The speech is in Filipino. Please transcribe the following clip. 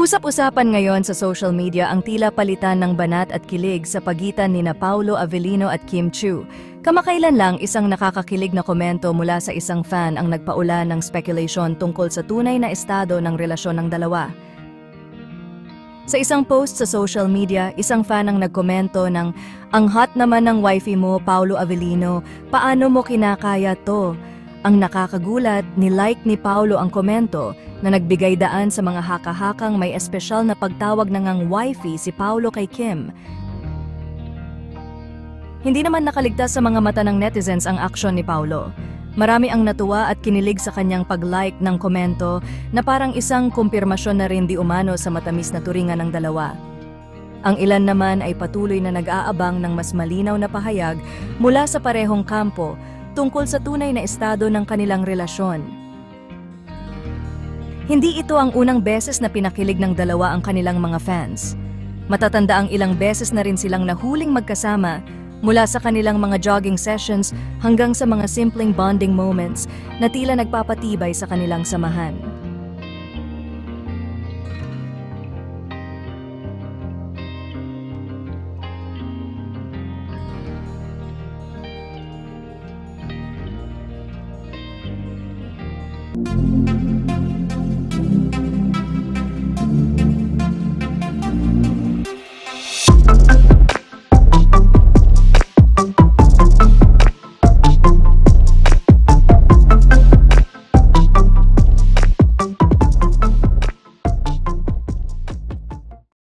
Usap-usapan ngayon sa social media ang tila palitan ng banat at kilig sa pagitan nina Paolo Avellino at Kim Chiu. Kamakailan lang isang nakakakilig na komento mula sa isang fan ang nagpaulan ng speculation tungkol sa tunay na estado ng relasyon ng dalawa. Sa isang post sa social media, isang fan ang nagkomento ng, "Ang hot naman ng wifey mo, Paolo Avellino, paano mo kinakaya to?" Ang nakakagulat, ni-like ni Paolo ang komento na nagbigay daan sa mga haka-hakang may espesyal na pagtawag na ngang wifey si Paolo kay Kim. Hindi naman nakaligtas sa mga mata ng netizens ang aksyon ni Paolo. Marami ang natuwa at kinilig sa kanyang pag-like ng komento na parang isang kumpirmasyon na rin di umano sa matamis na turingan ng dalawa. Ang ilan naman ay patuloy na nag-aabang ng mas malinaw na pahayag mula sa parehong kampo tungkol sa tunay na estado ng kanilang relasyon. Hindi ito ang unang beses na pinakilig ng dalawa ang kanilang mga fans. Matatanda ang ilang beses na rin silang nahuling magkasama mula sa kanilang mga jogging sessions hanggang sa mga simpleng bonding moments na tila nagpapatibay sa kanilang samahan.